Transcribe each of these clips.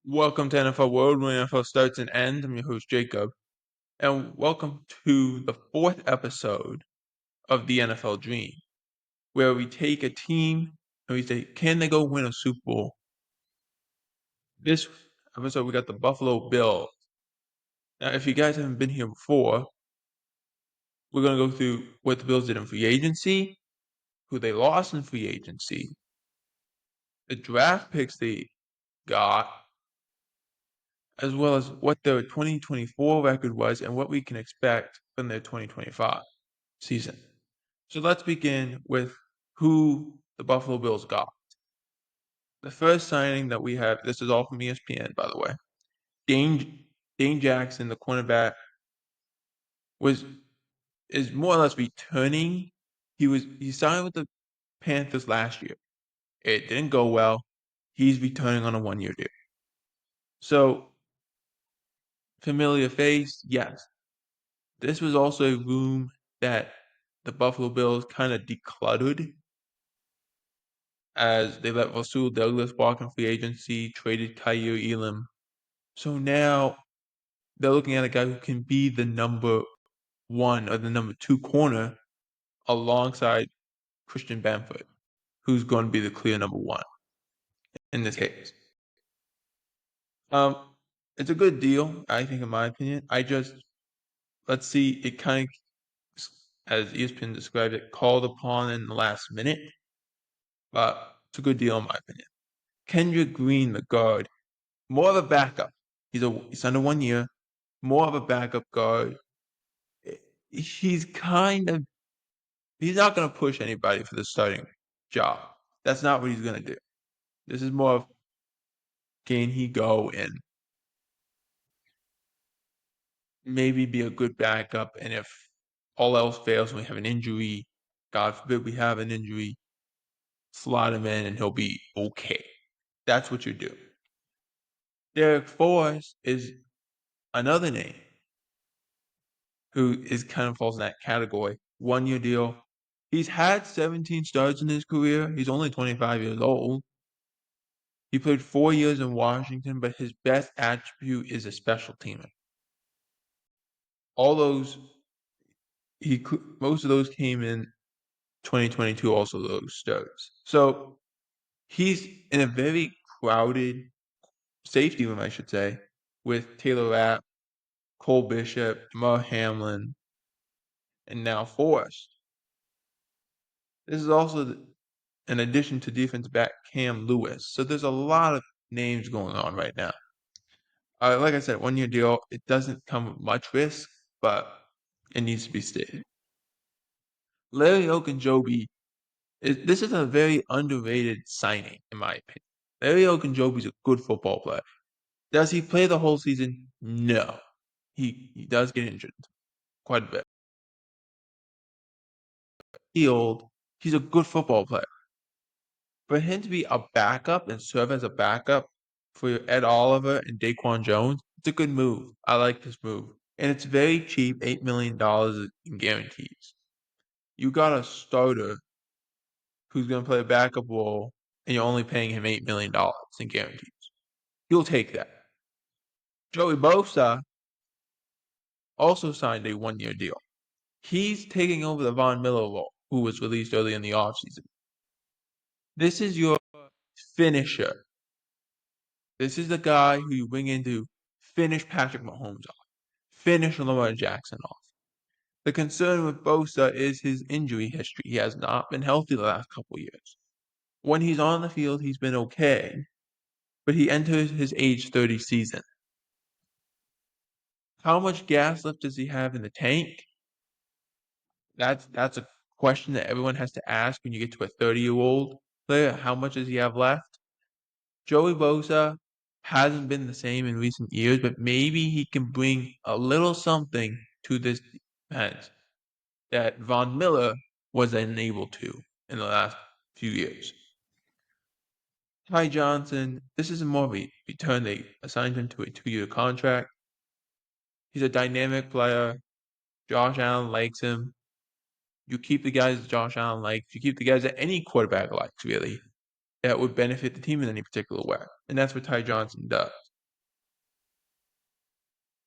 Welcome to NFL World, where NFL starts and ends. I'm your host, Jacob. And welcome to the fourth episode of the NFL Dream, where we take a team and we say, can they go win a Super Bowl? This episode, we got the Buffalo Bills. Now, if you guys haven't been here before, we're going to go through what the Bills did in free agency, who they lost in free agency, the draft picks they got, as well as what their 2024 record was and what we can expect from their 2025 season. So let's begin with who the Buffalo Bills got. The first signing that we have, this is all from ESPN, by the way. Dane Jackson, the cornerback, is more or less returning. He signed with the Panthers last year. It didn't go well. He's returning on a 1-year deal. So familiar face, yes. This was also a room that the Buffalo Bills kind of decluttered as they let Rasul Douglas walk in free agency, traded Kaiir Elam. So now they're looking at a guy who can be the number one or the number two corner alongside Christian Bamford, who's going to be the clear number one in this case. Um, it's a good deal, I think, in my opinion. Let's see, it kind of, as ESPN described it, called upon in the last minute, but it's a good deal in my opinion. Kendrick Green, the guard, more of a backup. He's under 1 year, more of a backup guard. He's not going to push anybody for the starting job. That's not what he's going to do. This is more of, can he go and maybe be a good backup? And if all else fails and we have an injury, God forbid we have an injury, slot him in and he'll be okay. That's what you do. Derek Forrest is another name who is kind of falls in that category. 1-year deal. He's had 17 starts in his career. He's only 25 years old. He played 4 years in Washington, but his best attribute is a special teamer. Most of those came in 2022, also those starts. So he's in a very crowded safety room, I should say, with Taylor Rapp, Cole Bishop, Mar Hamlin, and now Forrest. This is also in addition to defensive back Cam Lewis. So there's a lot of names going on right now. Like I said, 1-year deal. It doesn't come with much risk, but it needs to be stated. Larry Ogunjobi, this is a very underrated signing, in my opinion. Larry Ogunjobi is a good football player. Does he play the whole season? No. He does get injured quite a bit. He's a good football player. For him to be a backup and serve as a backup for Ed Oliver and Daquan Jones, it's a good move. I like this move. And it's very cheap, $8 million in guarantees. You got a starter who's going to play a backup role, and you're only paying him $8 million in guarantees. You'll take that. Joey Bosa also signed a 1-year deal. He's taking over the Von Miller role, who was released early in the offseason. This is your finisher. This is the guy who you bring in to finish Patrick Mahomes off, finish Lamar Jackson off. The concern with Bosa is his injury history. He has not been healthy the last couple years. When he's on the field, he's been okay, but he enters his age 30 season. How much gas left does he have in the tank? That's a question that everyone has to ask when you get to a 30-year-old player. How much does he have left? Joey Bosa hasn't been the same in recent years, but maybe he can bring a little something to this defense that Von Miller was unable to in the last few years. Ty Johnson, this is more of a return. They assigned him to a 2-year contract. He's a dynamic player. Josh Allen likes him. You keep the guys Josh Allen likes. You keep the guys that any quarterback likes, really, that would benefit the team in any particular way. And that's what Ty Johnson does.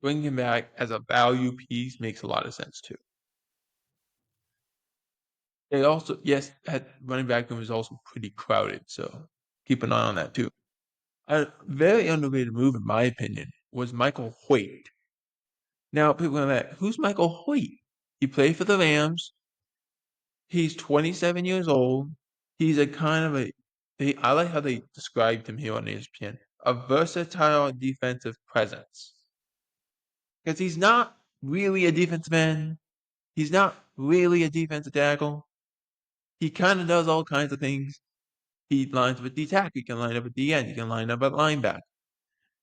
bringing him back as a value piece makes a lot of sense too. They also, yes, at running back room is also pretty crowded, so keep an eye on that too. A very underrated move, in my opinion, was Michael Hoyt. Now, people are like, who's Michael Hoyt? He played for the Rams. He's 27 years old. He's a kind of I like how they described him here on ESPN, a versatile defensive presence. Because he's not really a defensive end. He's not really a defensive tackle. He kind of does all kinds of things. He lines up at D tackle. He can line up at the end. He can line up at linebacker.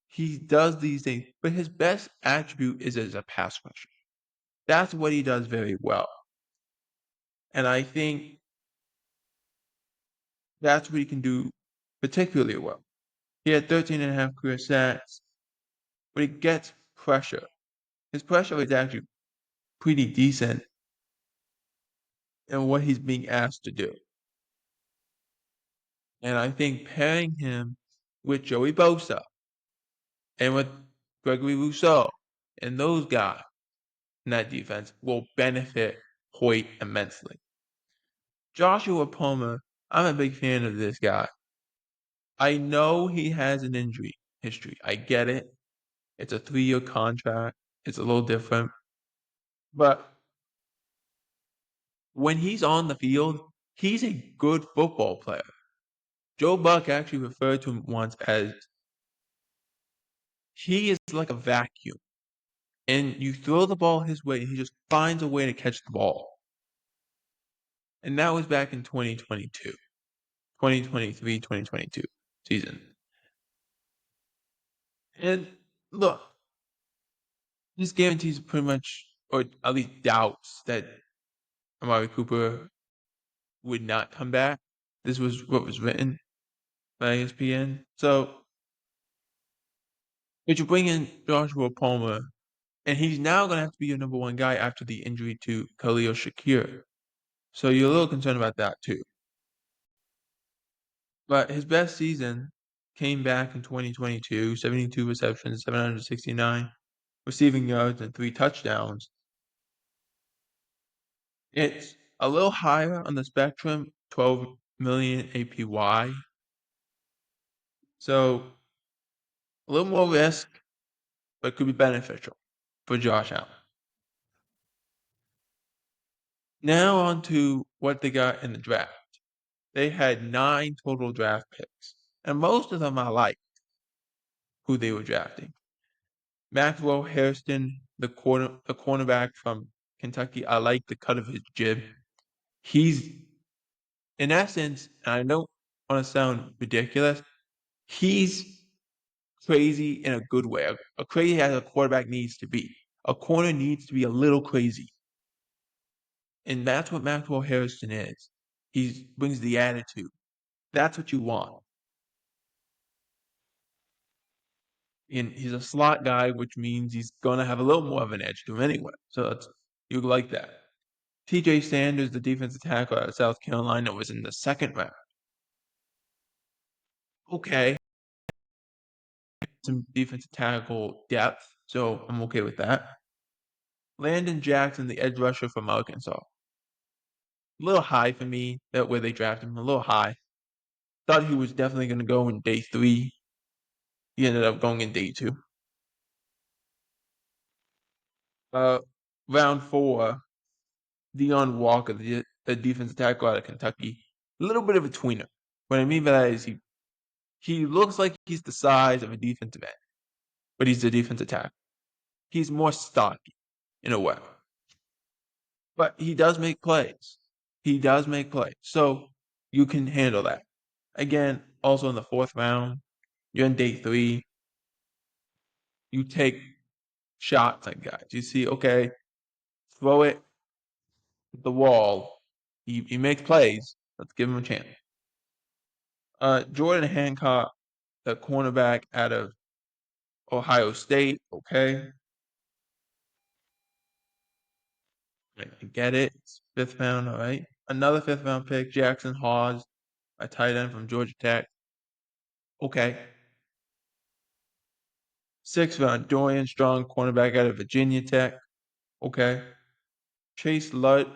He does these things, but his best attribute is as a pass rusher. That's what he does very well. And I think that's what he can do particularly well. He had 13 and a half career sacks, but he gets pressure. His pressure is actually pretty decent in what he's being asked to do. And I think pairing him with Joey Bosa and with Gregory Rousseau and those guys in that defense will benefit Hoyt immensely. Joshua Palmer, I'm a big fan of this guy. I know he has an injury history. I get it. It's a 3-year contract. It's a little different. But when he's on the field, he's a good football player. Joe Buck actually referred to him once as he is like a vacuum. And you throw the ball his way, and he just finds a way to catch the ball. And that was back in 2022, 2023, 2022 season. And look, this guarantees pretty much, or at least doubts, that Amari Cooper would not come back. This was what was written by ESPN. So, but you bring in Joshua Palmer, and he's now going to have to be your number one guy after the injury to Khalil Shakir. So you're a little concerned about that too. But his best season came back in 2022, 72 receptions, 769 receiving yards, and 3 touchdowns. It's a little higher on the spectrum, 12 million APY. So a little more risk, but could be beneficial for Josh Allen. Now on to what they got in the draft. They had 9 total draft picks, and most of them I like who they were drafting. Maxwell Hairston, the cornerback from Kentucky. I like the cut of his jib. He's, in essence, and I don't want to sound ridiculous, he's crazy in a good way. A crazy as a quarterback needs to be. A corner needs to be a little crazy. And that's what Maxwell Hairston is. He brings the attitude. That's what you want. And he's a slot guy, which means he's going to have a little more of an edge to him anyway. So you like that. TJ Sanders, the defensive tackle out of South Carolina, was in the second round. Okay. Some defensive tackle depth, so I'm okay with that. Landon Jackson, the edge rusher from Arkansas. A little high for me, that where they drafted him, a little high. Thought he was definitely going to go in day 3. He ended up going in day 2. Round 4, Dion Walker, the defensive tackle out of Kentucky. A little bit of a tweener. What I mean by that is he looks like he's the size of a defensive end, but he's a defensive tackle. He's more stocky in a way. But he does make plays. He does make plays. So you can handle that. Again, also in the 4th round, you're in day 3. You take shots at guys. You see, okay, throw it at the wall. He makes plays. Let's give him a chance. Jordan Hancock, the cornerback out of Ohio State. Okay. I get it. It's 5th round, all right. Another 5th round pick, Jackson Hawes, a tight end from Georgia Tech. Okay. 6th round, Dorian Strong, cornerback out of Virginia Tech. Okay. Chase Lutt,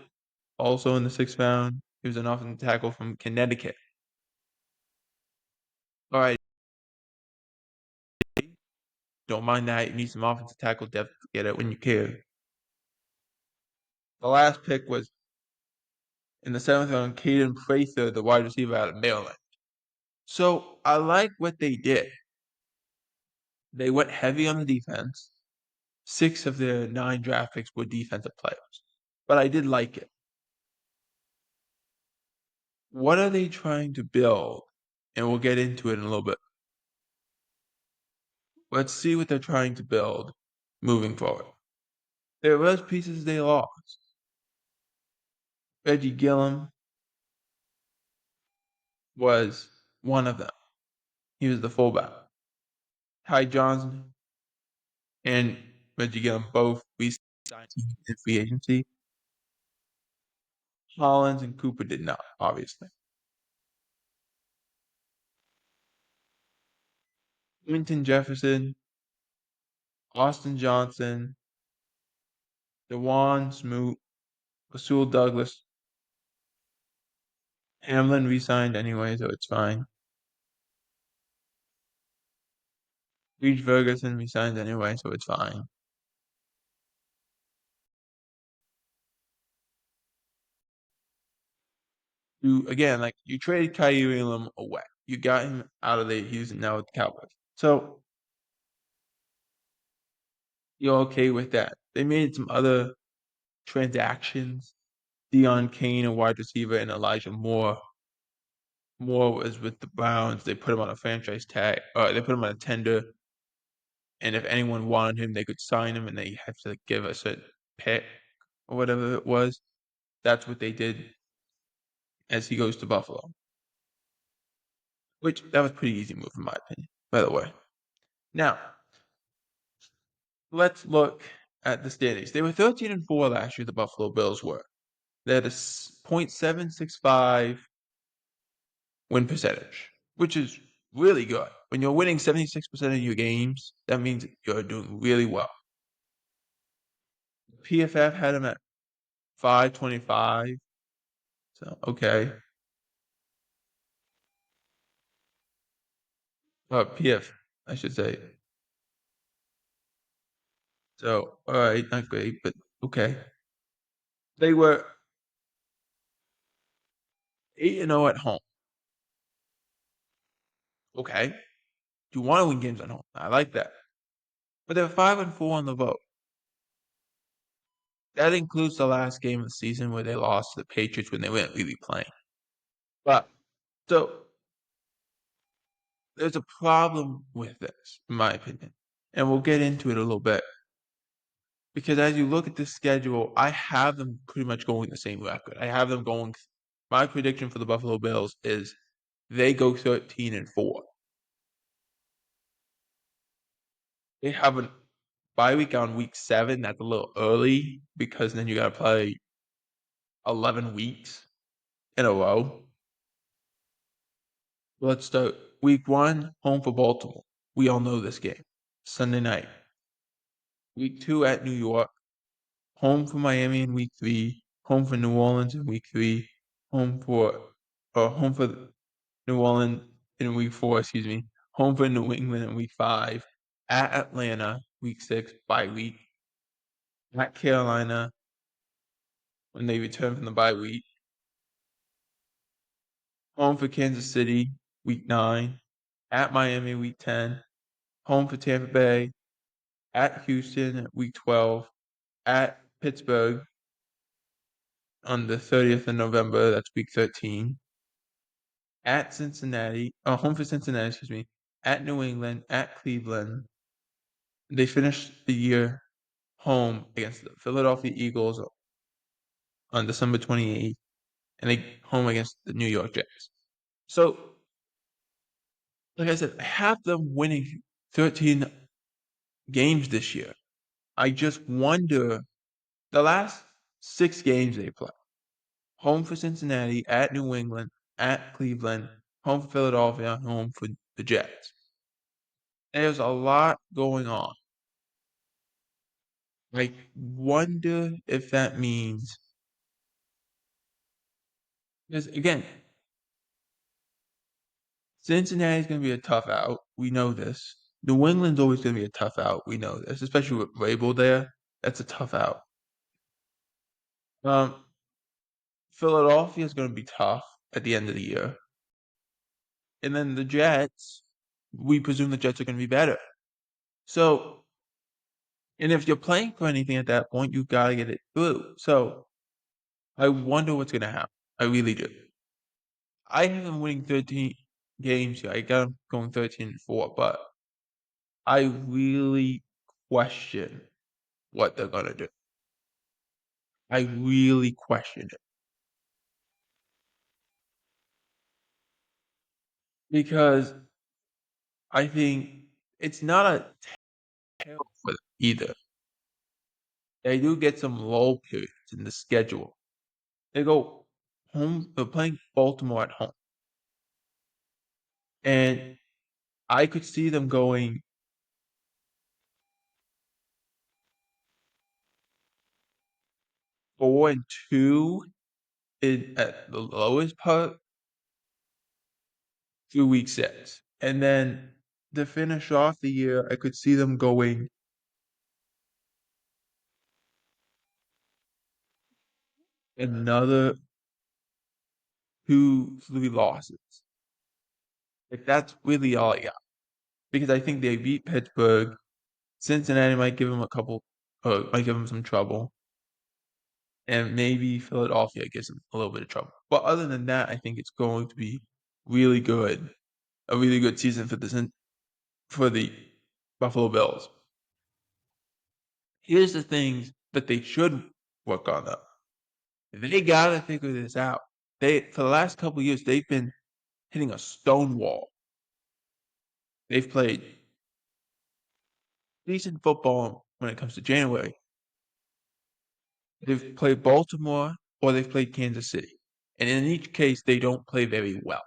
also in the 6th round. He was an offensive tackle from Connecticut. All right. Don't mind that. You need some offensive tackle depth to get it when you can. The last pick was in the 7th round, Caden Prather, the wide receiver out of Maryland. So I like what they did. They went heavy on the defense. 6 of their 9 draft picks were defensive players. But I did like it. What are they trying to build? And we'll get into it in a little bit. Let's see what they're trying to build moving forward. There was pieces they lost. Reggie Gillum was one of them. He was the fullback. Ty Johnson and Reggie Gillum both re-signed in free agency. Hollins and Cooper did not, obviously. Quinton Jefferson, Austin Johnson, Dewan Smoot, Rasul Douglas. Hamlin re-signed anyway, so it's fine. Reed Ferguson re-signed anyway, so it's fine. You traded Kyrie Elam away. You got him out of there. He's now with the Cowboys. So you're okay with that. They made some other transactions. Deion Kane, a wide receiver, and Elijah Moore. Moore was with the Browns. They put him on a franchise tag. They put him on a tender. And if anyone wanted him, they could sign him, and they have to give us a pick or whatever it was. That's what they did as he goes to Buffalo. Which that was a pretty easy move in my opinion, by the way. Now, let's look at the standings. They were 13-4 last year, the Buffalo Bills were. They had a .765 win percentage, which is really good. When you're winning 76% of your games, that means you're doing really well. PFF had them at 525. So, okay. PF, I should say. So, all right, not great, but okay. They were 8-0 at home. Okay. You want to win games at home. I like that. But they're 5-4 on the vote. That includes the last game of the season where they lost to the Patriots when they weren't really playing. But so there's a problem with this, in my opinion. And we'll get into it a little bit. Because as you look at the schedule, I have them pretty much going the same record. I have them going. My prediction for the Buffalo Bills is they go 13-4. They have a bye week on week 7. That's a little early because then you got to play 11 weeks in a row. Let's start week 1, home for Baltimore. We all know this game. Sunday night. Week 2 at New York. Home for Miami in week 3. Home for New Orleans in week 3. Home for New Orleans in week 4, excuse me. Home for New England in week 5. At Atlanta, week 6, bye week. At Carolina when they return from the bye week. Home for Kansas City, week 9. At Miami, week 10. Home for Tampa Bay. At Houston, week 12. At Pittsburgh on the 30th of November, that's week 13. At Cincinnati, home for Cincinnati, excuse me. At New England, at Cleveland. They finished the year home against the Philadelphia Eagles on December 28th, and they home against the New York Jets. So, like I said, I have them winning 13 games this year. I just wonder the last 6 games they play. Home for Cincinnati, at New England, at Cleveland, home for Philadelphia, home for the Jets. There's a lot going on. I wonder if that means because again, Cincinnati's gonna be a tough out. We know this. New England's always gonna be a tough out. We know this, especially with Vrabel there. That's a tough out. Um, Philadelphia's gonna be tough at the end of the year, and then the Jets. We presume the Jets are gonna be better. So, and if you're playing for anything at that point, you gotta get it through. So, I wonder what's gonna happen. I really do. I have them winning 13 games here. I got them going 13-4, but I really question what they're gonna do. I really question it because I think it's not a terrible for them either. They do get some low periods in the schedule. They go home. They're playing Baltimore at home, and I could see them going 4-2 in at the lowest part through week 6, and then to finish off the year, I could see them going another 2-3 losses. Like that's really all I got because I think they beat Pittsburgh. Cincinnati might give them a couple, might give them some trouble, and maybe Philadelphia gives them a little bit of trouble. But other than that, I think it's going to be really good, a really good season for the Buffalo Bills. Here's the things that they should work on though. They gotta figure this out. They for the last couple of years they've been hitting a stone wall. They've played decent football when it comes to January. They've played Baltimore or they've played Kansas City. And in each case, they don't play very well.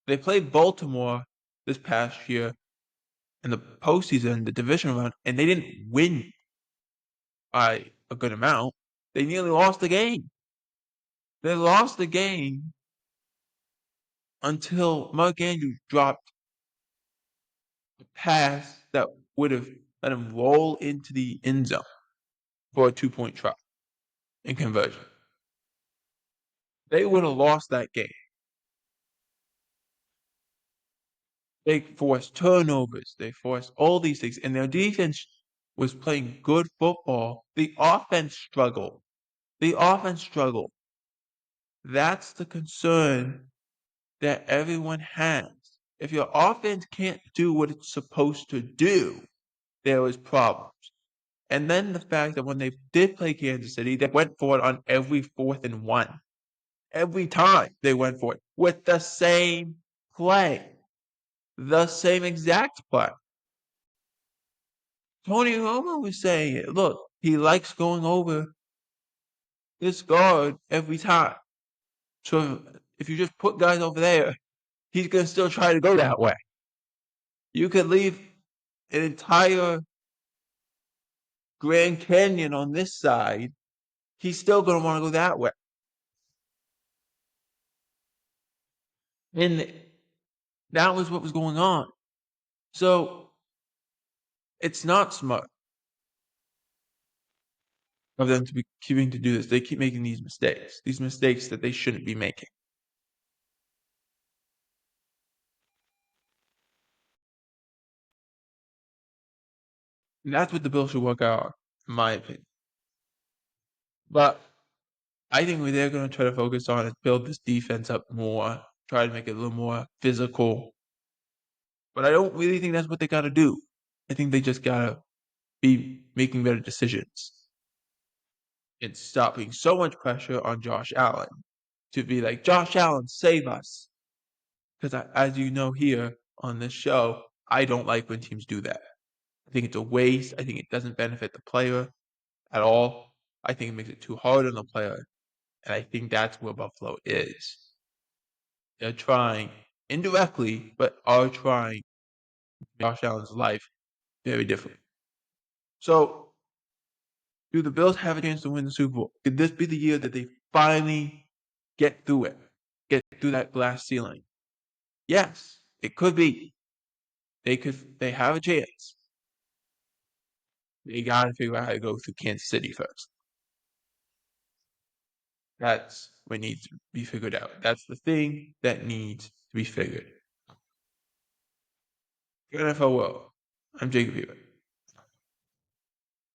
They played Baltimore this past year in the postseason, the division round, and they didn't win by a good amount. They nearly lost the game. They lost the game until Mark Andrews dropped a pass that would have let him roll into the end zone for a 2-point try in conversion. They would have lost that game. They forced turnovers. They forced all these things, and their defense was playing good football. The offense struggled. The offense struggled. That's the concern that everyone has. If your offense can't do what it's supposed to do, there is problems. And then the fact that when they did play Kansas City, they went for it on every 4th and 1. Every time they went for it with the same play, the same exact play. Tony Romo was saying it. Look, he likes going over this guard every time. So if you just put guys over there, he's gonna still try to go that way. You could leave an entire Grand Canyon on this side. He's still gonna want to go that way. And that was what was going on. So it's not smart of them to be keeping to do this. They keep making these mistakes that they shouldn't be making. And that's what the Bills should work out, in my opinion. But I think what they're going to try to focus on is build this defense up more, try to make it a little more physical. But I don't really think that's what they got to do. I think they just got to be making better decisions and stop putting so much pressure on Josh Allen to be like, Josh Allen, save us. Because as you know here on this show, I don't like when teams do that. I think it's a waste. I think it doesn't benefit the player at all. I think it makes it too hard on the player. And I think that's where Buffalo is. They're trying indirectly, but are trying Josh Allen's life very different. So, do the Bills have a chance to win the Super Bowl? Could this be the year that they finally get through it, get through that glass ceiling? Yes, it could be. They could. They have a chance. They got to figure out how to go through Kansas City first. That's what needs to be figured out. That's the thing that needs to be figured. NFL World. I'm Jacob Hewitt.